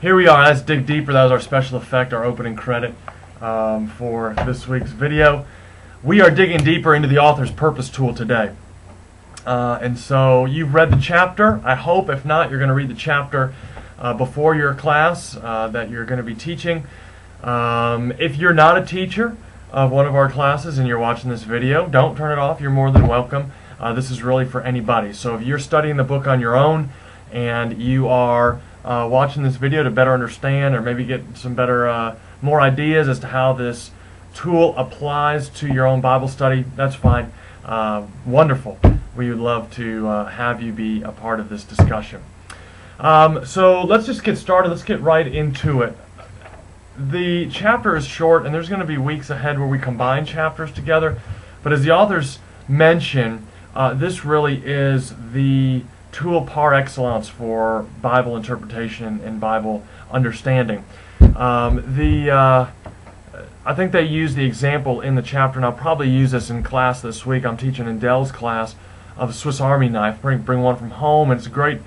Here we are. Let's dig deeper. That was our special effect, our opening credit for this week's video. We are digging deeper into the author's purpose tool today. And so you've read the chapter, I hope. If not, you're going to read the chapter before your class that you're going to be teaching. If you're not a teacher of one of our classes and you're watching this video, don't turn it off. You're more than welcome. This is really for anybody. So if you're studying the book on your own and you are watching this video to better understand or maybe get some better, more ideas as to how this tool applies to your own Bible study, that's fine. Wonderful. We would love to have you be a part of this discussion. So let's just get started. Let's get right into it. The chapter is short, and there's going to be weeks ahead where we combine chapters together. But as the authors mention, this really is the tool par excellence for Bible interpretation and Bible understanding. I think they use the example in the chapter, and I'll probably use this in class this week. I'm teaching in Dell's class of a Swiss Army knife. Bring one from home, and it's a great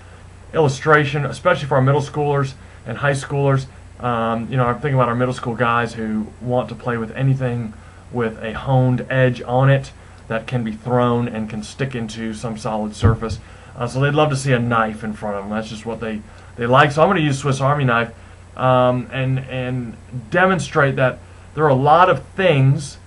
illustration, especially for our middle schoolers and high schoolers. I'm thinking about our middle school guys who want to play with anything with a honed edge on it that can be thrown and can stick into some solid surface. So they'd love to see a knife in front of them. That's just what they like. So I'm going to use Swiss Army knife and demonstrate that there are a lot of things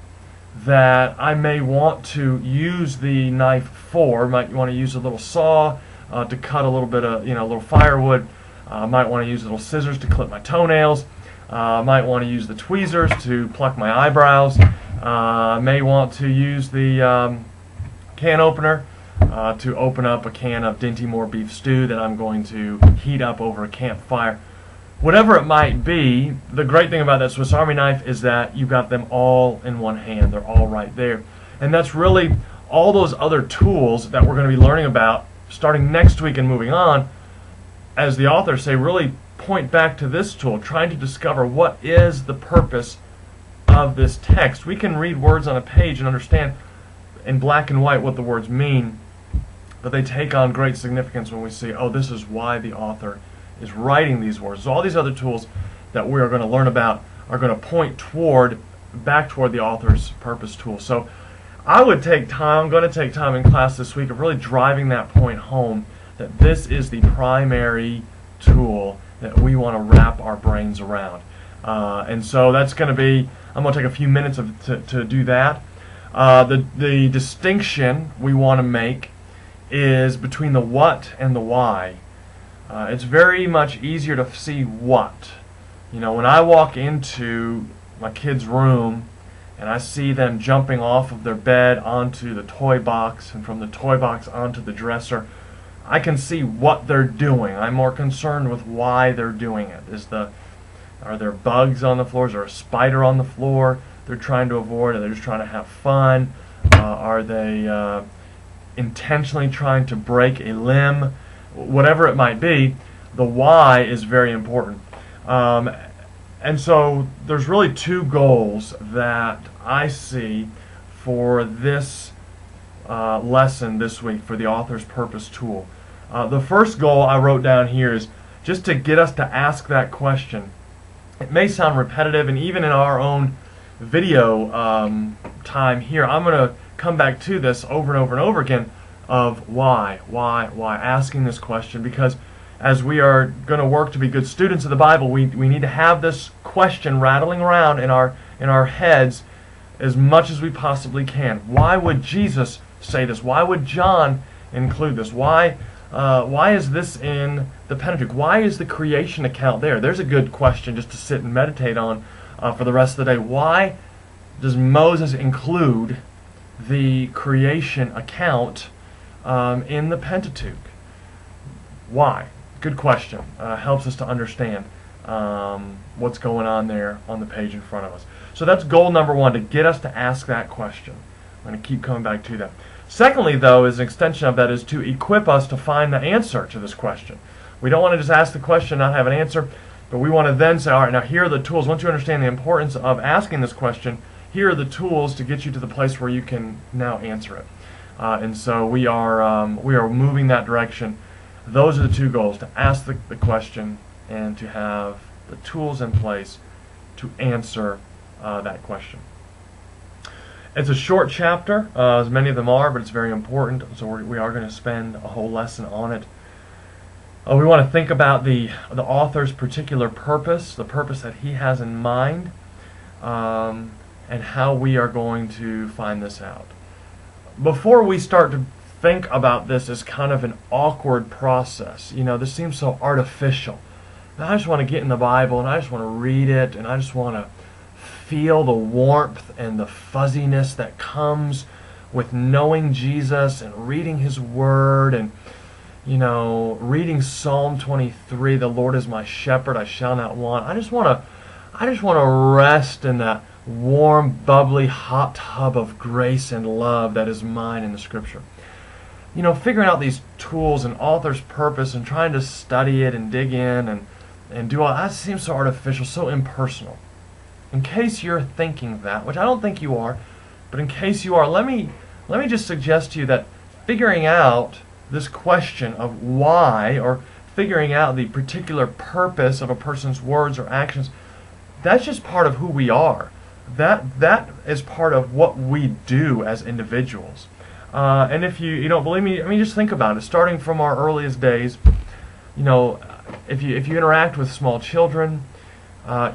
that I may want to use the knife for. Might want to use a little saw to cut a little bit of, a little firewood. Might want to use little scissors to clip my toenails. Might want to use the tweezers to pluck my eyebrows. May want to use the can opener to open up a can of Dinty Moore beef stew that I'm going to heat up over a campfire. Whatever it might be, the great thing about that Swiss Army knife is that you've got them all in one hand. They're all right there. And that's really all those other tools that we're going to be learning about starting next week and moving on, as the authors say, really point back to this tool, trying to discover what is the purpose of this text. We can read words on a page and understand in black and white what the words mean, but they take on great significance when we see, oh, this is why the author is writing these words. So all these other tools that we are going to learn about are going to point back toward the author's purpose tool. So I'm going to take time in class this week of really driving that point home, that this is the primary tool that we want to wrap our brains around. And so that's going to be, I'm going to take a few minutes to do that. The distinction we want to make is between the what and the why. It's very much easier to see what. When I walk into my kid's room and I see them jumping off of their bed onto the toy box and from the toy box onto the dresser, I can see what they're doing. I'm more concerned with why they're doing it. Are there bugs on the floor? Is there a spider on the floor they're trying to avoid? Are they just trying to have fun? Are they intentionally trying to break a limb? Whatever it might be, the why is very important. And so there's really two goals that I see for this lesson this week for the author's purpose tool. The first goal I wrote down here is just to get us to ask that question. It may sound repetitive, and even in our own video time here, I'm going to come back to this over and over and over again of why, asking this question, because as we are going to work to be good students of the Bible, we need to have this question rattling around in our heads as much as we possibly can. Why would Jesus say this? Why would John include this? Why is this in the Pentateuch? Why is the creation account there? There's a good question just to sit and meditate on for the rest of the day. Why does Moses include the creation account in the Pentateuch? Why? Good question. Helps us to understand what's going on there on the page in front of us. So that's goal number one, to get us to ask that question. I'm going to keep coming back to that. Secondly, though, as an extension of that, is to equip us to find the answer to this question. We don't want to just ask the question and not have an answer, but we want to then say, all right, now here are the tools. Once you understand the importance of asking this question, here are the tools to get you to the place where you can now answer it. And so we are moving that direction. Those are the two goals: to ask the question and to have the tools in place to answer that question. It's a short chapter, as many of them are, but it's very important, so we are going to spend a whole lesson on it. We want to think about the author's particular purpose, the purpose that he has in mind, and how we are going to find this out. Before we start to think about this as kind of an awkward process, this seems so artificial. And I just want to get in the Bible and I just want to read it and I just want to feel the warmth and the fuzziness that comes with knowing Jesus and reading His Word and reading Psalm 23, the Lord is my shepherd, I shall not want. I just want to rest in that warm, bubbly, hot tub of grace and love that is mine in the Scripture. Figuring out these tools and author's purpose and trying to study it and dig in and do all that seems so artificial, so impersonal. In case you're thinking that, which I don't think you are, but in case you are, let me just suggest to you that figuring out this question of why, or figuring out the particular purpose of a person's words or actions, that's just part of who we are. That is part of what we do as individuals. And if you don't believe me, just think about it. Starting from our earliest days, if you interact with small children,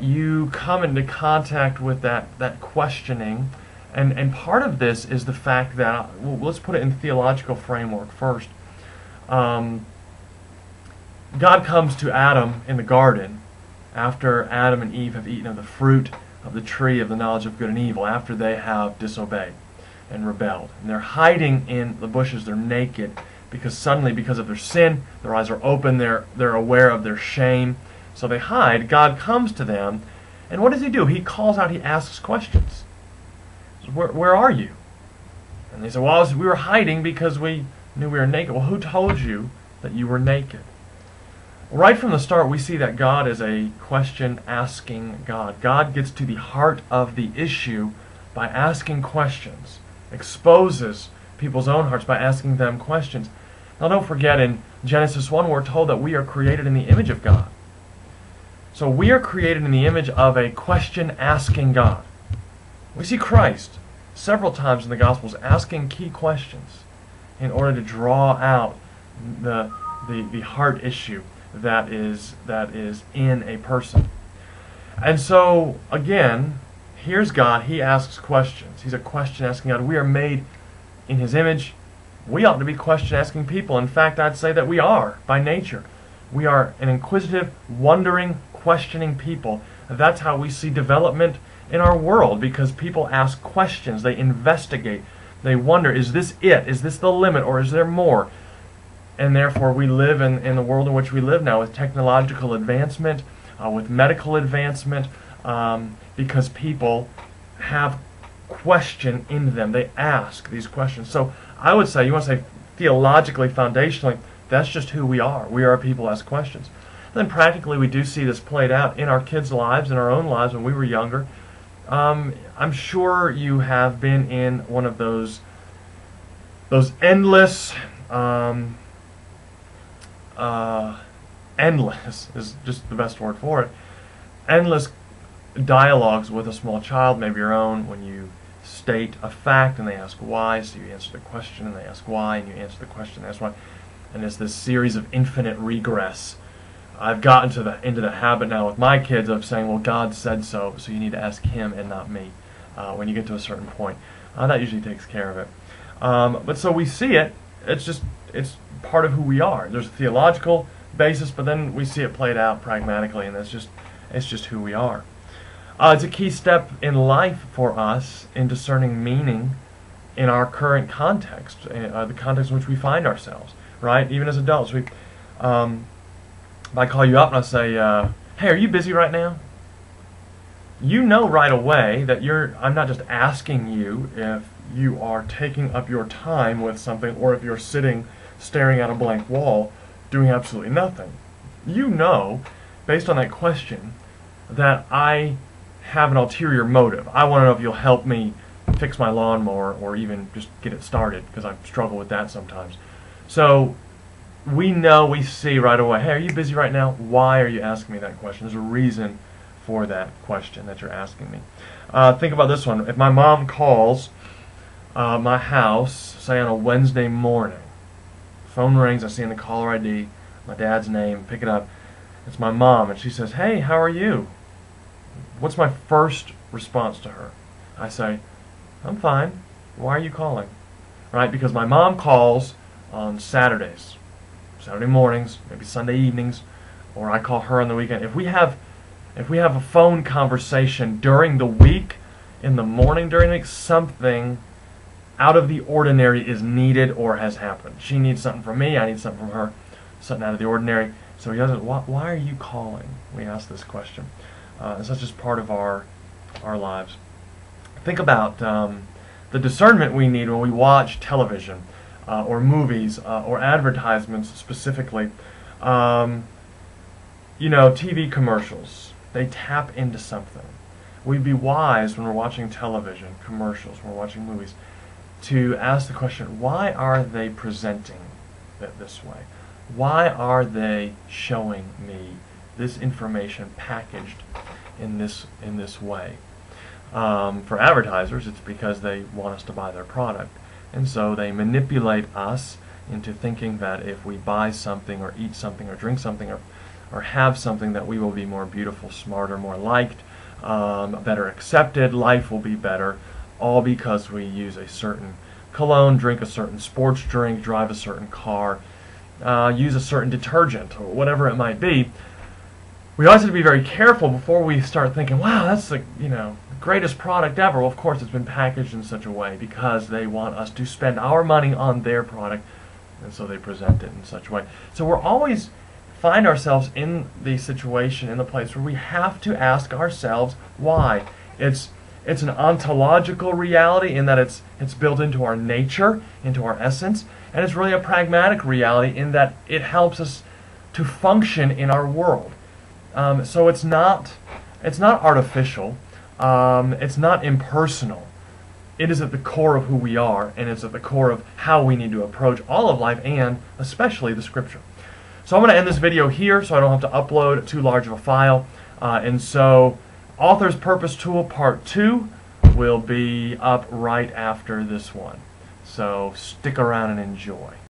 you come into contact with that questioning, and part of this is the fact that, let's put it in theological framework first. God comes to Adam in the garden after Adam and Eve have eaten of the fruit of the tree of the knowledge of good and evil, after they have disobeyed and rebelled. And they're hiding in the bushes, they're naked, because suddenly, because of their sin, their eyes are open, they're aware of their shame, so they hide. God comes to them, and what does He do? He calls out, He asks questions. Where are you? And they say, well, we were hiding because we knew we were naked. Well, who told you that you were naked? Right from the start, we see that God is a question-asking God. God gets to the heart of the issue by asking questions, exposes people's own hearts by asking them questions. Now, don't forget, in Genesis 1, we're told that we are created in the image of God. So we are created in the image of a question-asking God. We see Christ several times in the Gospels asking key questions in order to draw out the heart issue that is in a person. And so, again, here's God. He asks questions. He's a question-asking God. We are made in His image. We ought to be question-asking people. In fact, I'd say that we are, by nature. We are an inquisitive, wondering, questioning people. That's how we see development in our world, because people ask questions. They investigate. They wonder, is this it? Is this the limit, or is there more? And therefore, we live in the world in which we live now, with technological advancement, with medical advancement, because people have question in them. They ask these questions. So I would say, you want to say theologically, foundationally, that's just who we are. We are a people who ask questions. Then practically, we do see this played out in our kids' lives, in our own lives when we were younger. I'm sure you have been in one of those endless, endless is just the best word for it, endless dialogues with a small child, maybe your own, when you state a fact and they ask why, so you answer the question and they ask why, and you answer the question and they ask why, and it's this series of infinite regress. I've gotten into the habit now with my kids of saying, well, God said so, so you need to ask Him and not me when you get to a certain point. That usually takes care of it. But so we see it, it's part of who we are. There's a theological basis, but then we see it played out pragmatically, and it's just who we are. It's a key step in life for us in discerning meaning in our current context, the context in which we find ourselves, right? Even as adults, if I call you up and I say, hey, are you busy right now? You know right away that I'm not just asking you if you are taking up your time with something, or if you're sitting staring at a blank wall doing absolutely nothing. You know, based on that question, that I have an ulterior motive. I want to know if you'll help me fix my lawnmower, or even just get it started, because I struggle with that sometimes. So we see right away, hey, are you busy right now? Why are you asking me that question? There's a reason for that question that you're asking me. Think about this one. If my mom calls my house, say on a Wednesday morning, phone rings, I see in the caller ID my dad's name, pick it up, it's my mom, and she says, hey, how are you? What's my first response to her? I say, I'm fine. Why are you calling? Right? Because my mom calls on Saturdays, Saturday mornings, maybe Sunday evenings, or I call her on the weekend. If we have a phone conversation during the week, in the morning during the week, something out of the ordinary is needed or has happened. She needs something from me, I need something from her, something out of the ordinary. So he does it. Why are you calling? We ask this question. And such is part of our lives. Think about the discernment we need when we watch television or movies or advertisements specifically. TV commercials. They tap into something. We'd be wise when we're watching television, commercials, when we're watching movies, to ask the question, why are they presenting it this way? Why are they showing me this information packaged in this way? For advertisers, it's because they want us to buy their product. And so they manipulate us into thinking that if we buy something or eat something or drink something or have something, that we will be more beautiful, smarter, more liked, better accepted, life will be better, all because we use a certain cologne, drink a certain sports drink, drive a certain car, use a certain detergent, or whatever it might be. We always have to be very careful before we start thinking, wow, that's the greatest product ever. Well, of course, it's been packaged in such a way because they want us to spend our money on their product, and so they present it in such a way. So we're always find ourselves in the situation, in the place where we have to ask ourselves why. It's an ontological reality in that it's built into our nature, into our essence, and it's really a pragmatic reality in that it helps us to function in our world. So it's not artificial. It's not impersonal. It is at the core of who we are, and it's at the core of how we need to approach all of life, and especially the Scripture. So I'm going to end this video here so I don't have to upload too large of a file. And so Author's Purpose Tool Part 2 will be up right after this one. So stick around and enjoy.